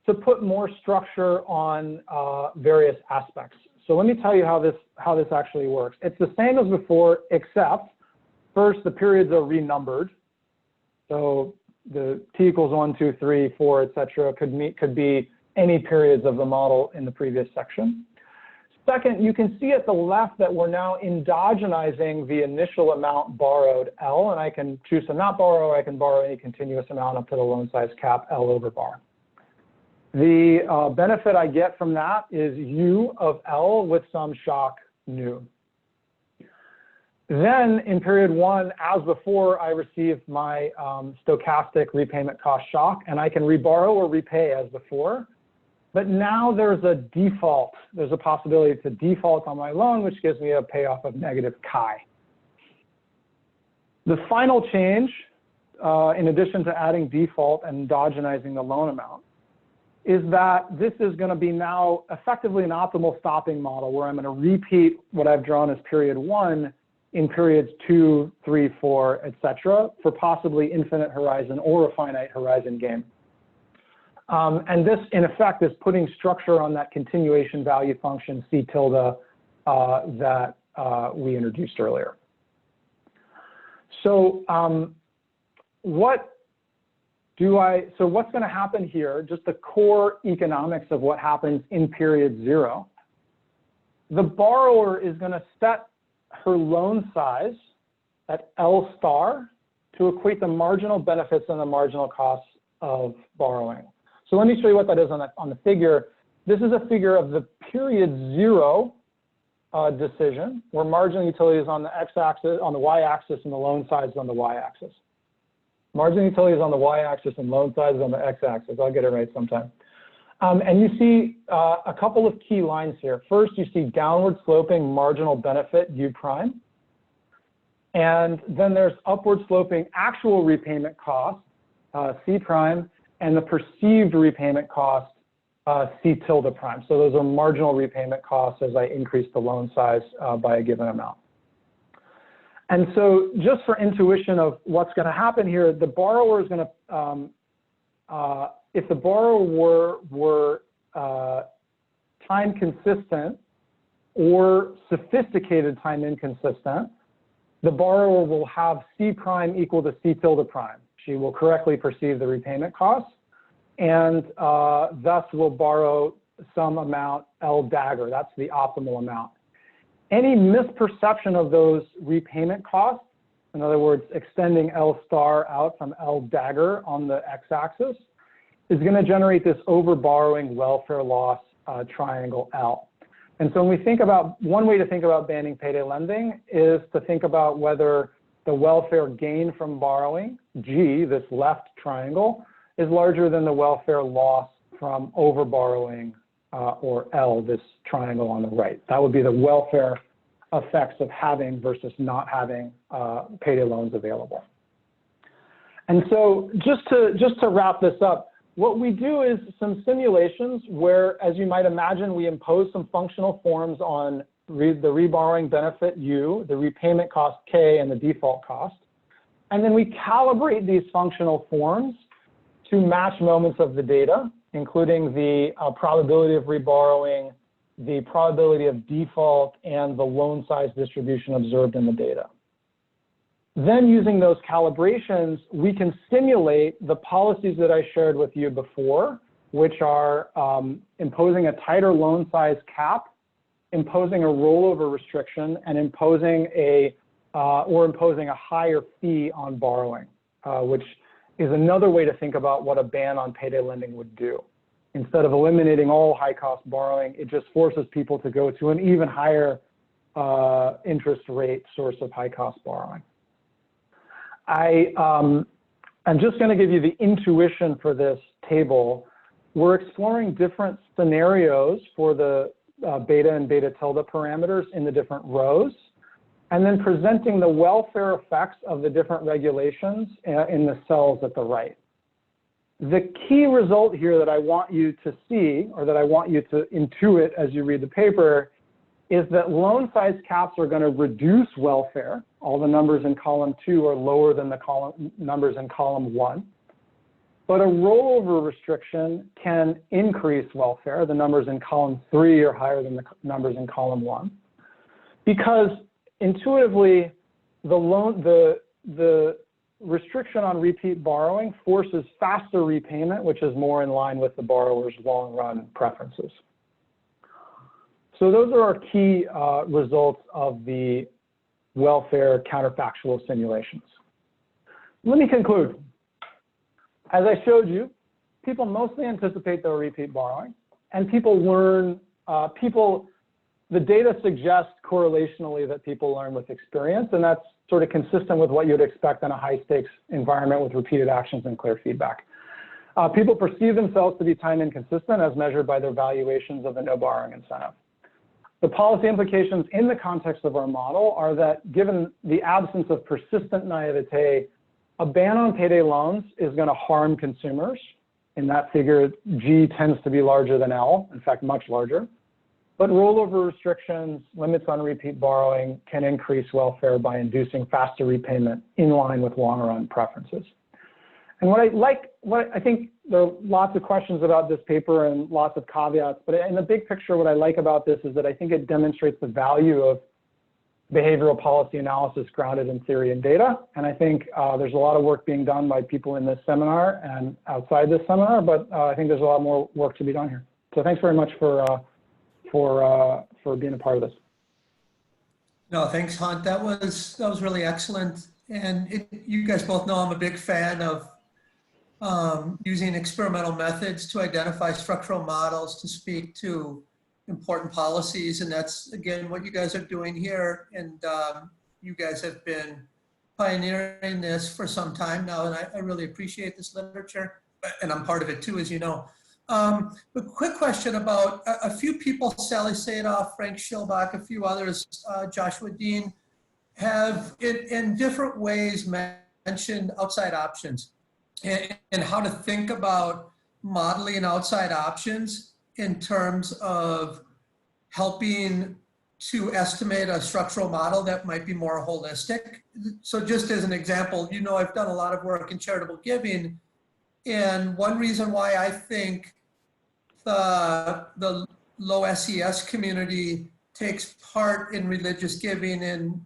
Speaker 3: to put more structure on various aspects. So let me tell you how this actually works. It's the same as before, except first the periods are renumbered. So the t equals 1, 2, 3, 4, etc. could be any periods of the model in the previous section. Second, you can see at the left that we're now endogenizing the initial amount borrowed, L, and I can choose to not borrow, I can borrow any continuous amount up to the loan size cap, L over bar. The benefit I get from that is U of L with some shock nu. Then in period 1, as before, I receive my stochastic repayment cost shock, and I can reborrow or repay as before. But now there's a default. There's a possibility to default on my loan, which gives me a payoff of negative chi. The final change, in addition to adding default and endogenizing the loan amount, is that this is going to be now effectively an optimal stopping model where I'm going to repeat what I've drawn as period 1 in periods 2, 3, 4, etc., for possibly infinite horizon or a finite horizon game. And this, in effect, is putting structure on that continuation value function C tilde that we introduced earlier. So what's going to happen here, just the core economics of what happens in period 0. The borrower is going to set her loan size at L star to equate the marginal benefits and the marginal costs of borrowing. So let me show you what that is on the figure. This is a figure of the period 0 decision, where marginal utility is on the x-axis, on the y-axis, and the loan size is on the y-axis. Marginal utility is on the y-axis and loan size is on the x-axis. I'll get it right sometime. And you see a couple of key lines here. First, you see downward sloping marginal benefit U prime. And then there's upward sloping actual repayment cost, C prime, and the perceived repayment cost, C tilde prime. So those are marginal repayment costs as I increase the loan size by a given amount. And so just for intuition of what's going to happen here, the borrower is going to, if the borrower were time consistent or sophisticated time inconsistent, the borrower will have C prime equal to C tilde prime. She will correctly perceive the repayment costs and thus will borrow some amount L dagger. That's the optimal amount. Any misperception of those repayment costs, in other words, extending L star out from L dagger on the x-axis, is going to generate this overborrowing welfare loss triangle L. And so when we think about, one way to think about banning payday lending is to think about whether the welfare gain from borrowing, G, this left triangle, is larger than the welfare loss from overborrowing, or L, this triangle on the right. That would be the welfare effects of having versus not having payday loans available. And so just to wrap this up, what we do is some simulations where, as you might imagine, we impose some functional forms on the reborrowing benefit U, the repayment cost K, and the default cost. And then we calibrate these functional forms to match moments of the data, including the probability of reborrowing, the probability of default, and the loan size distribution observed in the data. Then using those calibrations, we can simulate the policies that I shared with you before, which are imposing a tighter loan size cap, imposing a rollover restriction, and imposing a higher fee on borrowing, which is another way to think about what a ban on payday lending would do. Instead of eliminating all high-cost borrowing, it just forces people to go to an even higher interest rate source of high-cost borrowing. I'm just going to give you the intuition for this table. We're exploring different scenarios for the beta and beta tilde parameters in the different rows, and then presenting the welfare effects of the different regulations in the cells at the right. The key result here that I want you to see, or that I want you to intuit as you read the paper, is that loan size caps are going to reduce welfare. All the numbers in column 2 are lower than the numbers in column 1. But a rollover restriction can increase welfare. The numbers in column 3 are higher than the numbers in column 1. Because intuitively, the restriction on repeat borrowing forces faster repayment, which is more in line with the borrower's long-run preferences. So those are our key results of the welfare counterfactual simulations. Let me conclude. As I showed you, people mostly anticipate their repeat borrowing, and people learn, the data suggests correlationally that people learn with experience, and that's sort of consistent with what you'd expect in a high-stakes environment with repeated actions and clear feedback. People perceive themselves to be time inconsistent as measured by their valuations of the no borrowing incentive. The policy implications in the context of our model are that given the absence of persistent naivete, a ban on payday loans is going to harm consumers. In that figure, G tends to be larger than L, in fact, much larger. But rollover restrictions, limits on repeat borrowing can increase welfare by inducing faster repayment in line with long-run preferences. And what I think there are lots of questions about this paper and lots of caveats, but in the big picture, what I like about this is that I think it demonstrates the value of behavioral policy analysis grounded in theory and data. And I think there's a lot of work being done by people in this seminar and outside this seminar, but I think there's a lot more work to be done here. So thanks very much for being a part of this.
Speaker 1: No, thanks, Hunt. That was really excellent. And you guys both know I'm a big fan of using experimental methods to identify structural models to speak to important policies. And that's, again, what you guys are doing here. And you guys have been pioneering this for some time now. And I really appreciate this literature. And I'm part of it too, as you know. But quick question about a few people, Sally Sadoff, Frank Schilbach, a few others, Joshua Dean, have in different ways mentioned outside options and how to think about modeling outside options in terms of helping to estimate a structural model that might be more holistic. So just as an example, you know, I've done a lot of work in charitable giving, and one reason why I think the low SES community takes part in religious giving and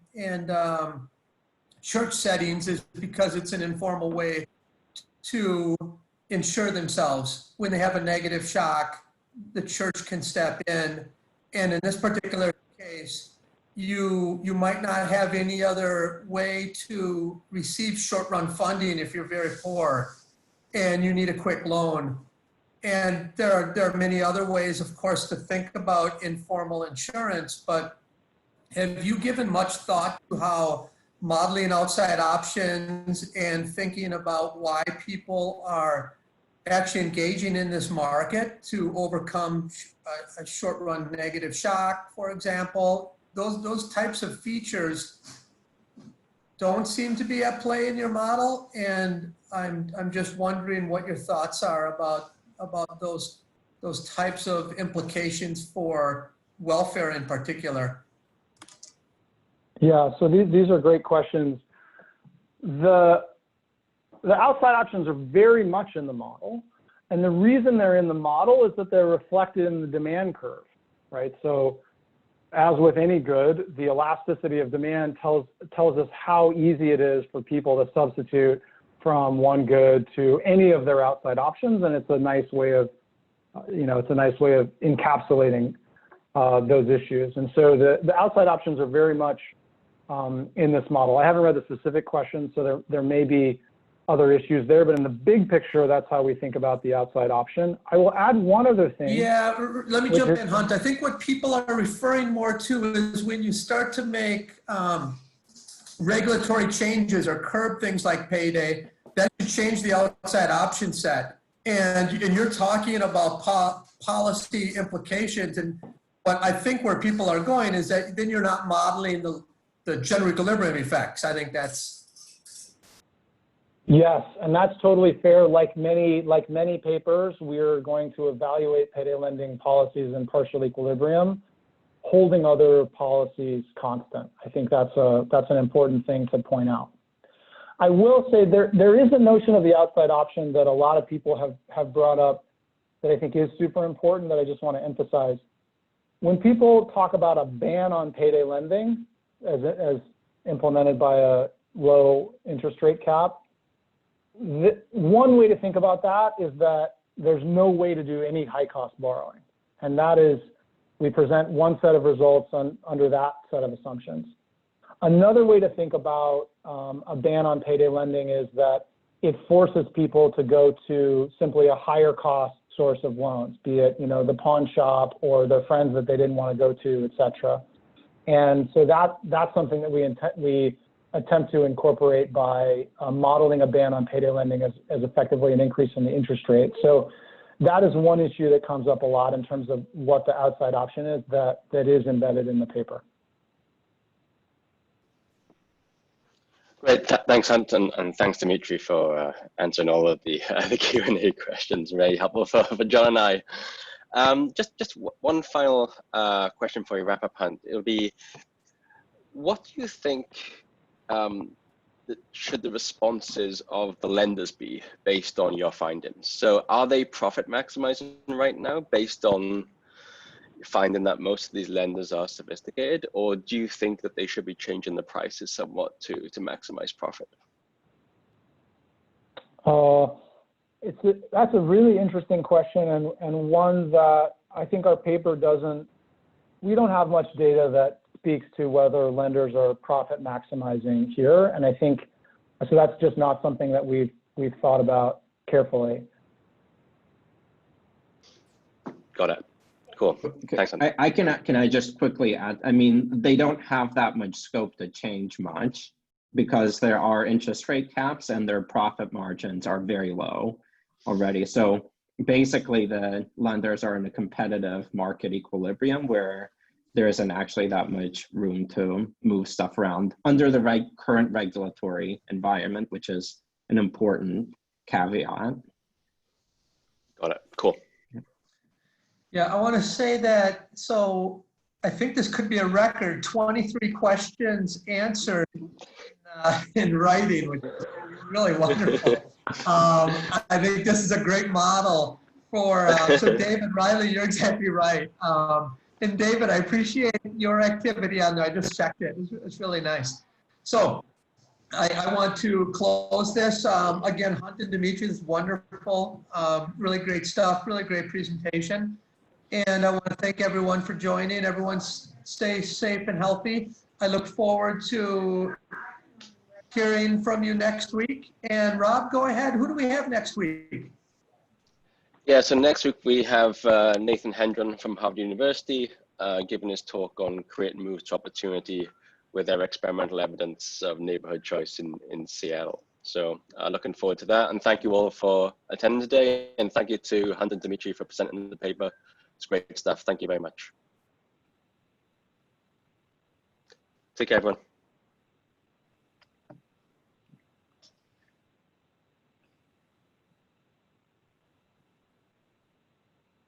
Speaker 1: church settings is because it's an informal way to insure themselves. When they have a negative shock, the church can step in. And in this particular case, you might not have any other way to receive short-run funding if you're very poor and you need a quick loan. And there are many other ways, of course, to think about informal insurance, but have you given much thought to how modeling outside options and thinking about why people are actually engaging in this market to overcome a short-run negative shock, for example? Those types of features don't seem to be at play in your model, and I'm just wondering what your thoughts are about those types of implications for welfare in particular.
Speaker 3: Yeah, so these are great questions. The outside options are very much in the model. And the reason they're in the model is that they're reflected in the demand curve, right? So as with any good, the elasticity of demand tells us how easy it is for people to substitute from one good to any of their outside options. And it's a nice way of, encapsulating those issues. And so the outside options are very much in this model. I haven't read the specific questions, so there may be other issues there, but in the big picture, that's how we think about the outside option. I will add one other thing.
Speaker 1: Yeah, let me jump in, Hunt. I think what people are referring more to is when you start to make regulatory changes or curb things like Payday, that should change the outside option set. And you're talking about policy implications. And what I think where people are going is that then you're not modeling the general equilibrium effects. I think that's.
Speaker 3: Yes, and that's totally fair. Like many papers, we're going to evaluate payday lending policies in partial equilibrium, holding other policies constant. I think that's an important thing to point out. I will say there is a notion of the outside option that a lot of people have brought up that I think is super important that I just want to emphasize. When people talk about a ban on payday lending as implemented by a low interest rate cap, one way to think about that is that there's no way to do any high cost borrowing. And that is, we present one set of results under that set of assumptions. Another way to think about a ban on payday lending is that it forces people to go to simply a higher cost source of loans, be it the pawn shop or their friends that they didn't want to go to, et cetera. And so that's something that we attempt to incorporate by modeling a ban on payday lending as effectively an increase in the interest rate. So that is one issue that comes up a lot in terms of what the outside option is that is embedded in the paper.
Speaker 2: Great, thanks, Hunt, and thanks, Dimitri, for answering all of the Q&A questions. Very helpful for John and I. Just one final question for you, wrap up, Hunt. It'll be, what do you think should the responses of the lenders be based on your findings? So are they profit maximizing right now based on finding that most of these lenders are sophisticated, or do you think that they should be changing the prices somewhat to maximize profit?
Speaker 3: That's a really interesting question, and one that I think our paper we don't have much data that speaks to whether lenders are profit maximizing here. And I think, so that's just not something that we've thought about carefully.
Speaker 2: Got it. Cool. Thanks.
Speaker 4: Can I just quickly add? I mean, they don't have that much scope to change much because there are interest rate caps and their profit margins are very low already. So basically the lenders are in a competitive market equilibrium where there isn't actually that much room to move stuff around under the current regulatory environment, which is an important caveat.
Speaker 2: Got it. Cool.
Speaker 1: Yeah, I want to say that, so I think this could be a record, 23 questions answered in writing, which is really wonderful. I think this is a great model for, so David, Riley, you're exactly right. And David, I appreciate your activity on there. I just checked it. It's really nice. So I want to close this. Again, Hunt and Dimitri is wonderful. Really great stuff, really great presentation. And I want to thank everyone for joining. Everyone stay safe and healthy. I look forward to hearing from you next week. And Rob, go ahead. Who do we have next week?
Speaker 2: Yeah, so next week we have Nathan Hendren from Harvard University giving his talk on creating moves to opportunity with their experimental evidence of neighborhood choice in Seattle. So looking forward to that. And thank you all for attending today. And thank you to Hunt and Dimitri for presenting the paper. It's great stuff. Thank you very much. Take care, everyone.